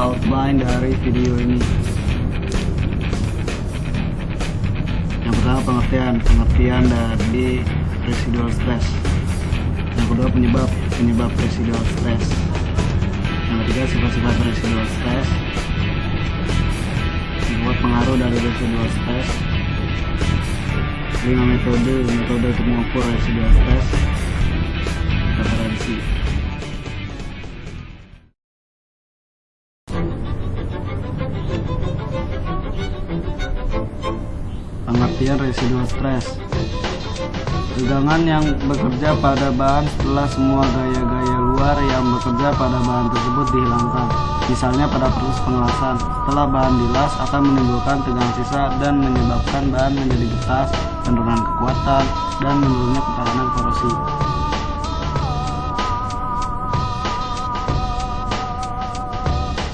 outline dari video ini. Yang pertama pengertian dari residual stress. Yang kedua penyebab residual stress. Yang ketiga sifat-sifat residual stress. Buat pengaruh dari residual stress. 5 metode untuk mengukur residual stress. Referensi. Pengertian residual stress: tegangan yang bekerja pada bahan setelah semua gaya-gaya luar yang bekerja pada bahan tersebut dihilangkan. Misalnya pada proses pengelasan, setelah bahan dilas akan menimbulkan tegangan sisa dan menyebabkan bahan menjadi getas, penurunan kekuatan, dan menurunnya ketahanan korosi.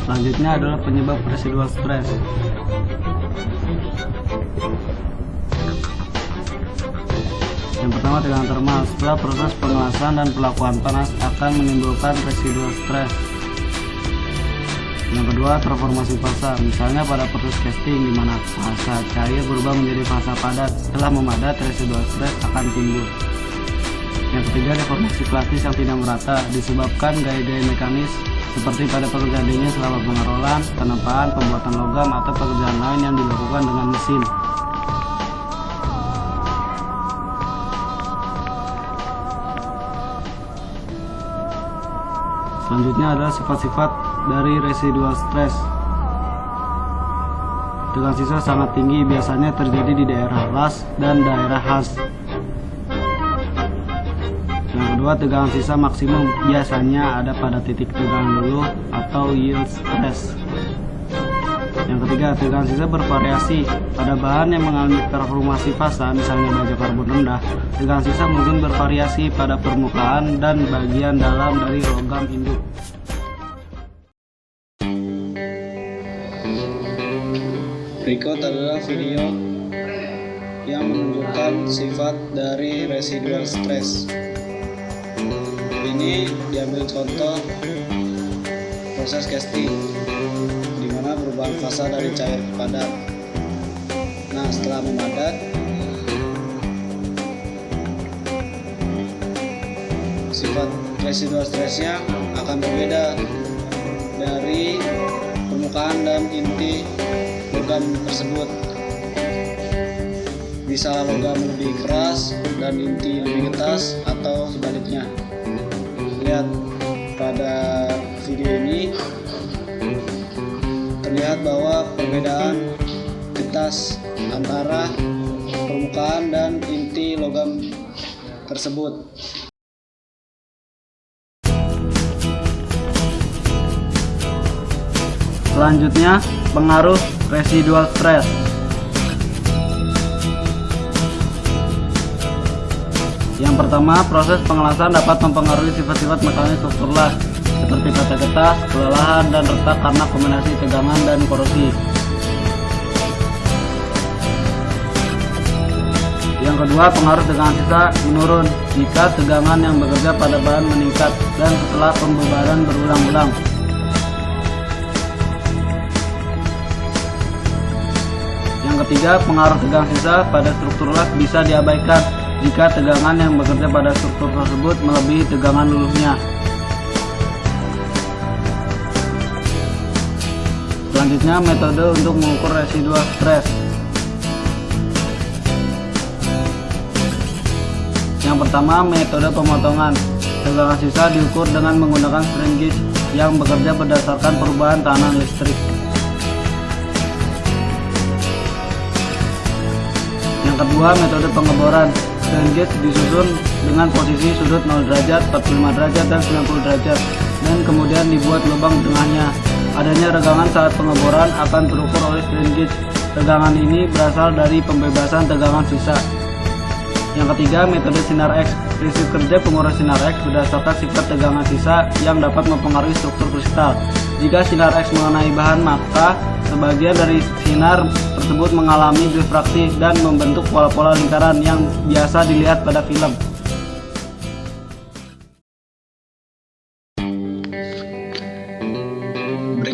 Selanjutnya adalah penyebab residual stress. Yang pertama, tegangan termal. Setelah proses pengelasan dan pelakuan panas akan menimbulkan residual stress. Yang kedua, transformasi fasa. Misalnya pada proses casting di mana fasa cair berubah menjadi fasa padat. Setelah memadat, residual stress akan timbul. Yang ketiga, deformasi plastis yang tidak merata disebabkan gaya-gaya mekanis seperti pada pekerjaan dingin selama pengerolan, penempaan, pembuatan logam, atau pekerjaan lain yang dilakukan dengan mesin. Selanjutnya adalah sifat-sifat dari residual stress. Tegangan sisa sangat tinggi biasanya terjadi di daerah las dan daerah khas. Yang kedua, tegangan sisa maksimum biasanya ada pada titik tegangan luluh atau yield stress. Yang ketiga, tegangan sisa bervariasi. Pada bahan yang mengalami transformasi fasa, misalnya baja karbon rendah, tegangan sisa mungkin bervariasi pada permukaan dan bagian dalam dari logam induk. Berikut adalah video yang menunjukkan sifat dari residual stress. Ini diambil contoh proses casting, di mana perubahan fasa dari cair ke padat. Nah, setelah memadat, sifat residual stressnya akan berbeda dari permukaan dan inti logam tersebut. Bisa logam lebih keras dan inti lebih getas atau sebaliknya. Lihat pada video ini terlihat bahwa perbedaan getas antara permukaan dan inti logam tersebut. Selanjutnya, pengaruh residual stress. Yang pertama, proses pengelasan dapat mempengaruhi sifat-sifat mekanis struktur las, seperti kata getas, kelelahan, dan retak karena kombinasi tegangan dan korosi. Yang kedua, pengaruh tegangan sisa menurun jika tegangan yang bekerja pada bahan meningkat dan setelah pembebanan berulang-ulang. Yang ketiga, pengaruh tegangan sisa pada struktur las bisa diabaikan jika tegangan yang bekerja pada struktur tersebut melebihi tegangan luluhnya. Selanjutnya, metode untuk mengukur residual stress. Yang pertama, metode pemotongan. Tegangan sisa diukur dengan menggunakan strain gauge yang bekerja berdasarkan perubahan tekanan listrik. Yang kedua, metode pengeboran. Strain gauge disusun dengan posisi sudut 0 derajat, 45 derajat, dan 90 derajat, dan kemudian dibuat lubang di tengahnya. Adanya regangan saat pengeboran akan terukur oleh strain gauge. Regangan ini berasal dari pembebasan tegangan sisa. Yang ketiga, metode sinar X. Prinsip kerja pengukuran sinar X berdasarkan sifat tegangan sisa yang dapat mempengaruhi struktur kristal. Jika sinar X mengenai bahan, maka sebagian dari sinar tersebut mengalami difraksi dan membentuk pola-pola lingkaran yang biasa dilihat pada film.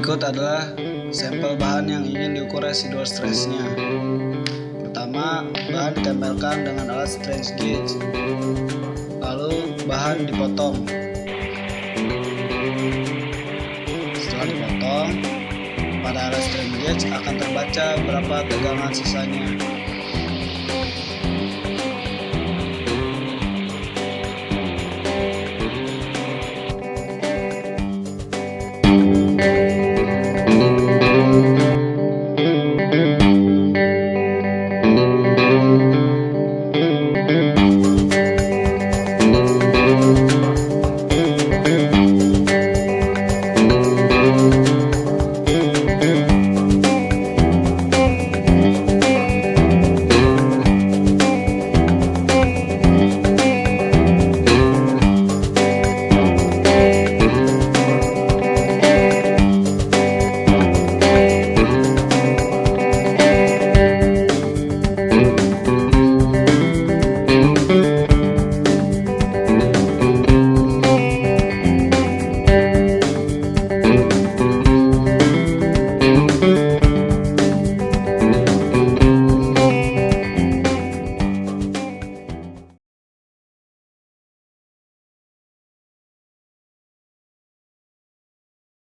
Berikut adalah sampel bahan yang ingin diukur residual stress-nya. Pertama, bahan ditempelkan dengan alat strain gauge. Lalu bahan dipotong. Setelah dipotong, pada alat strain gauge akan terbaca berapa tegangan sisanya.